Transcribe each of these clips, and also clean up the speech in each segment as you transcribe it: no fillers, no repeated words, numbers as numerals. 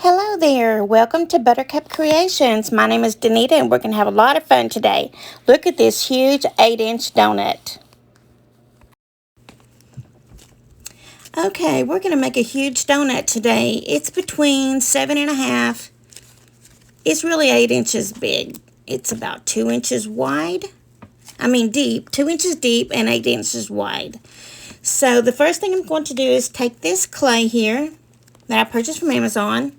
Hello there, welcome to Buttercup Creations. My name is Danita and we're going to have a lot of fun today. Look at this huge 8-inch donut. Okay, we're going to make a huge donut today. It's between 7.5, it's really 8 inches big. It's about 2 inches wide. Deep, 2 inches deep and 8 inches wide. So the first thing I'm going to do is take this clay here that I purchased from Amazon.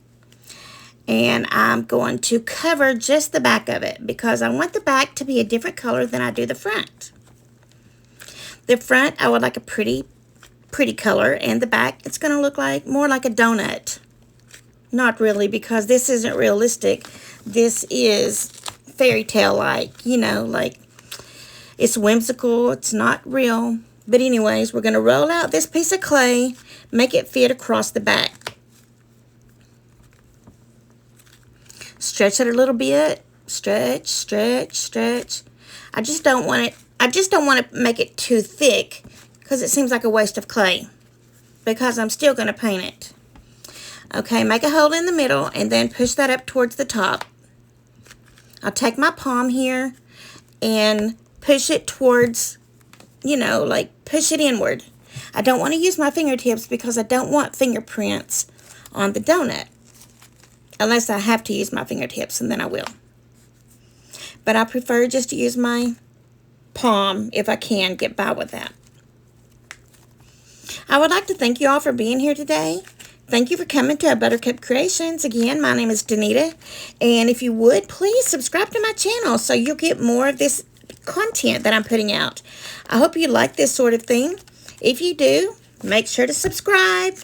And I'm going to cover just the back of it because I want the back to be a different color than I do the front. The front, I would like a pretty color, and the back, it's going to look like more like a donut. Not really, because this isn't realistic. This is fairy tale-like, like it's whimsical, it's not real. But anyways, we're going to roll out this piece of clay, make it fit across the back. Stretch it a little bit. Stretch, stretch, stretch. I just don't want to make it too thick because it seems like a waste of clay because I'm still going to paint it. Okay, make a hole in the middle and then push that up towards the top. I'll take my palm here and push it towards, push it inward. I don't want to use my fingertips because I don't want fingerprints on the donut. Unless I have to use my fingertips, and then I will. But I prefer just to use my palm if I can get by with that. I would like to thank you all for being here today. Thank you for coming to Buttercup Creations. Again, my name is Danita. And if you would, please subscribe to my channel so you'll get more of this content that I'm putting out. I hope you like this sort of thing. If you do, make sure to subscribe,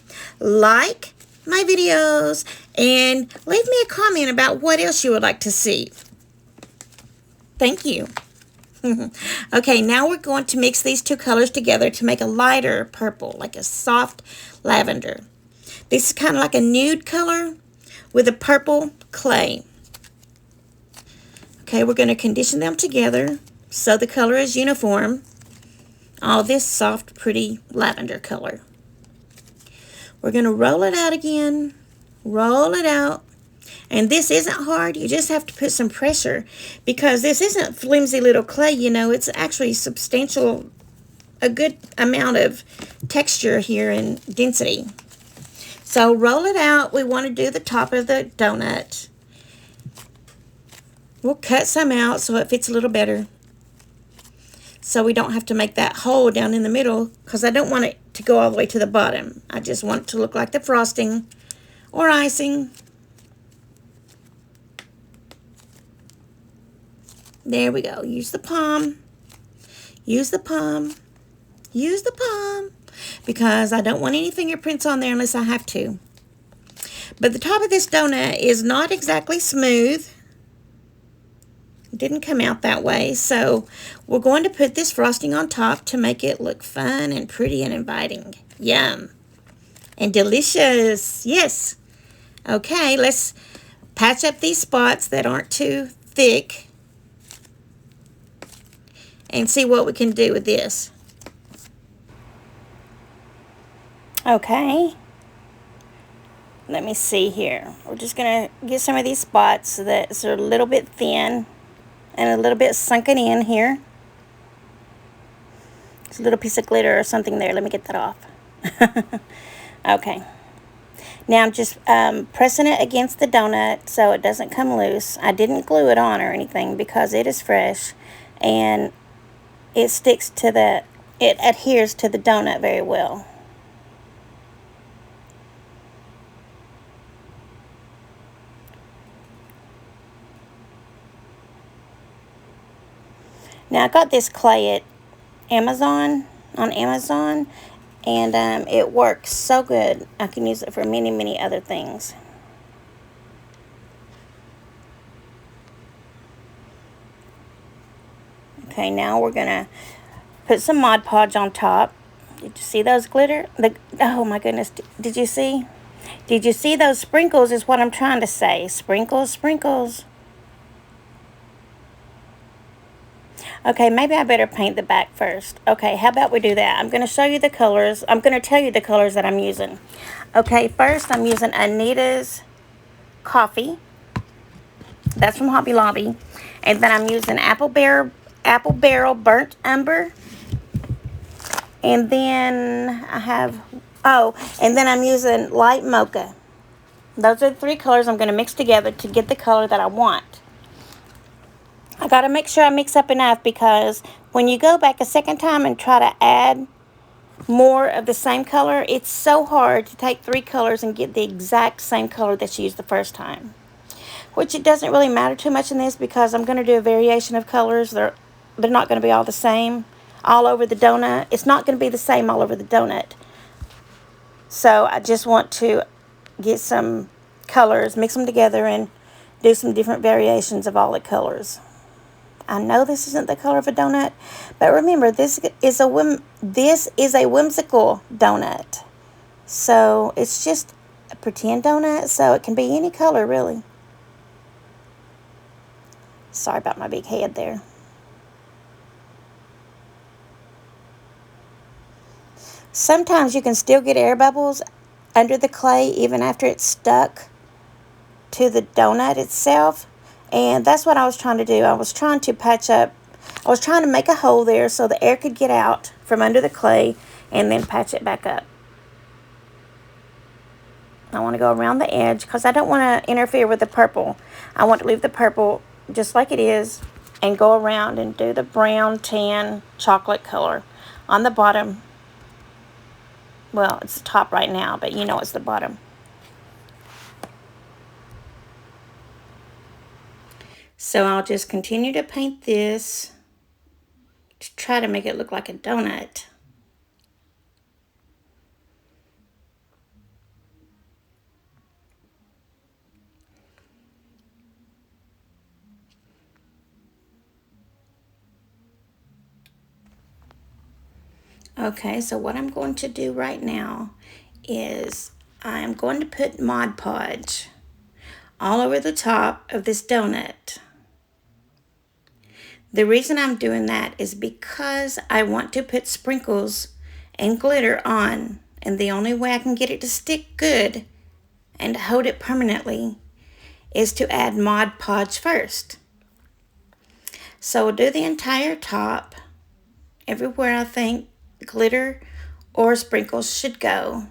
like my videos, and leave me a comment about what else you would like to see. Thank you. Okay, now we're going to mix these two colors together to make a lighter purple, like a soft lavender. This is kind of like a nude color with a purple clay. Okay, we're going to condition them together so the color is uniform. All this soft, pretty lavender color. We're going to roll it out again, roll it out. And this isn't hard. You just have to put some pressure because this isn't flimsy little clay, It's actually substantial, a good amount of texture here and density. So roll it out. We want to do the top of the donut. We'll cut some out so it fits a little better. So we don't have to make that hole down in the middle because I don't want it to go all the way to the bottom. I just want it to look like the frosting or icing. There we go. Use the palm. Use the palm. Use the palm because I don't want any fingerprints on there unless I have to. But the top of this donut is not exactly smooth. Didn't come out that way, so we're going to put this frosting on top to make it look fun and pretty and inviting. Yum. And delicious. Yes. Okay, let's patch up these spots that aren't too thick and see what we can do with this. Okay. Let me see here. We're just going to get some of these spots that are a little bit thin and a little bit sunken in here. There's a little piece of glitter or something there. Let me get that off. Okay. Now I'm just pressing it against the donut so it doesn't come loose. I didn't glue it on or anything because it is fresh and it sticks to it adheres to the donut very well. Now I got this clay at Amazon, and it works so good. I can use it for many, many other things. Okay, now we're gonna put some Mod Podge on top. Did you see those glitter? Oh my goodness, did you see? Did you see those sprinkles is what I'm trying to say. Sprinkles, sprinkles. Okay, maybe I better paint the back first. Okay, how about we do that? I'm going to show you the colors. I'm going to tell you the colors that I'm using. Okay, first I'm using Anita's coffee. That's from Hobby Lobby. And then I'm using apple barrel burnt umber. And then I have, and then I'm using light mocha. Those are the three colors I'm going to mix together to get the color that I want. I got to make sure I mix up enough, because when you go back a second time and try to add more of the same color, it's so hard to take three colors and get the exact same color that you used the first time. Which it doesn't really matter too much in this, because I'm going to do a variation of colors. They're not going to be all the same all over the donut. It's not going to be the same all over the donut. So I just want to get some colors, mix them together, and do some different variations of all the colors. I know this isn't the color of a donut, but remember, this is a whimsical donut. So it's just a pretend donut, so it can be any color, really. Sorry about my big head there. Sometimes you can still get air bubbles under the clay even after it's stuck to the donut itself. And that's what I was trying to do. I was trying to make a hole there so the air could get out from under the clay, and then patch it back up. I want to go around the edge because I don't want to interfere with the purple. I want to leave the purple just like it is and go around and do the brown, tan, chocolate color on the bottom. Well, it's the top right now, but you know it's the bottom. So I'll just continue to paint this to try to make it look like a donut. Okay, so what I'm going to do right now is I'm going to put Mod Podge all over the top of this donut. The reason I'm doing that is because I want to put sprinkles and glitter on, and the only way I can get it to stick good and hold it permanently is to add Mod Podge first. So we'll do the entire top, everywhere I think glitter or sprinkles should go,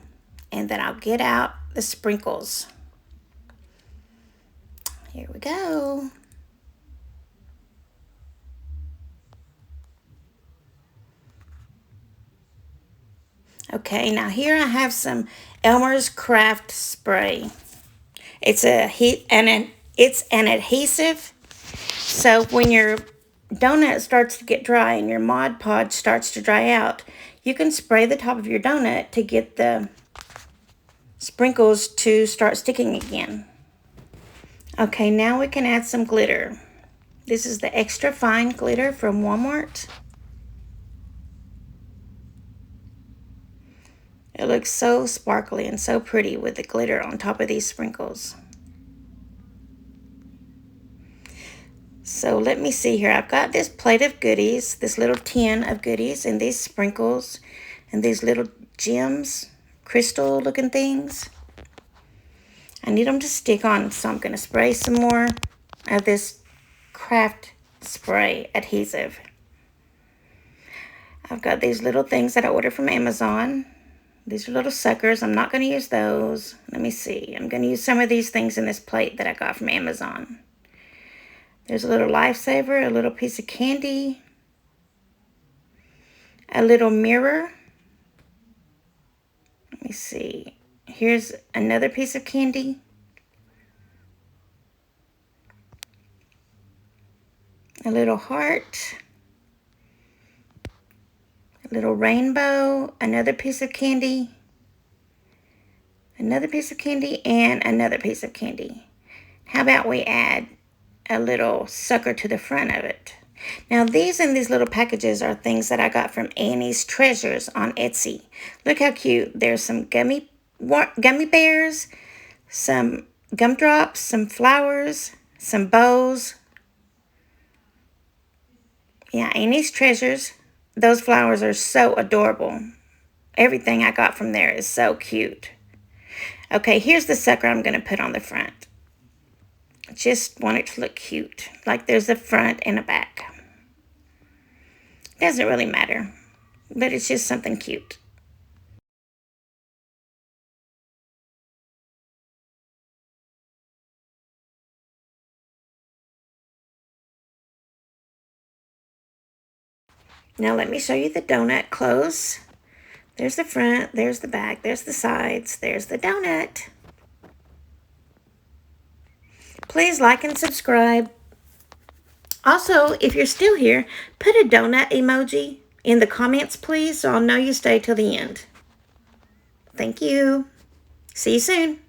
and then I'll get out the sprinkles. Here we go. Okay, now here I have some Elmer's Craft spray. It's an adhesive. So when your donut starts to get dry and your Mod Podge starts to dry out, you can spray the top of your donut to get the sprinkles to start sticking again. Okay, now we can add some glitter. This is the extra fine glitter from Walmart. It looks so sparkly and so pretty with the glitter on top of these sprinkles. So let me see here. I've got this plate of goodies, this little tin of goodies, and these sprinkles, and these little gems, crystal looking things. I need them to stick on, so I'm going to spray some more of this craft spray adhesive. I've got these little things that I ordered from Amazon. These are little suckers. I'm not going to use those. Let me see. I'm going to use some of these things in this plate that I got from Amazon. There's a little lifesaver, a little piece of candy, a little mirror. Let me see. Here's another piece of candy. A little heart. A little rainbow, another piece of candy, another piece of candy, and another piece of candy. How about we add a little sucker to the front of it? Now these in these little packages are things that I got from Annie's Treasures on Etsy. Look how cute. There's some gummy bears, some gumdrops, some flowers, some bows. Yeah, Annie's Treasures. Those flowers are so adorable. Everything I got from there is so cute. Okay, here's the sucker I'm going to put on the front. Just want it to look cute, like there's a front and a back. Doesn't really matter, but it's just something cute. Now let me show you the donut close. There's the front, there's the back, there's the sides, there's the donut. Please like and subscribe. Also, if you're still here, put a donut emoji in the comments, please, so I'll know you stay till the end. Thank you. See you soon.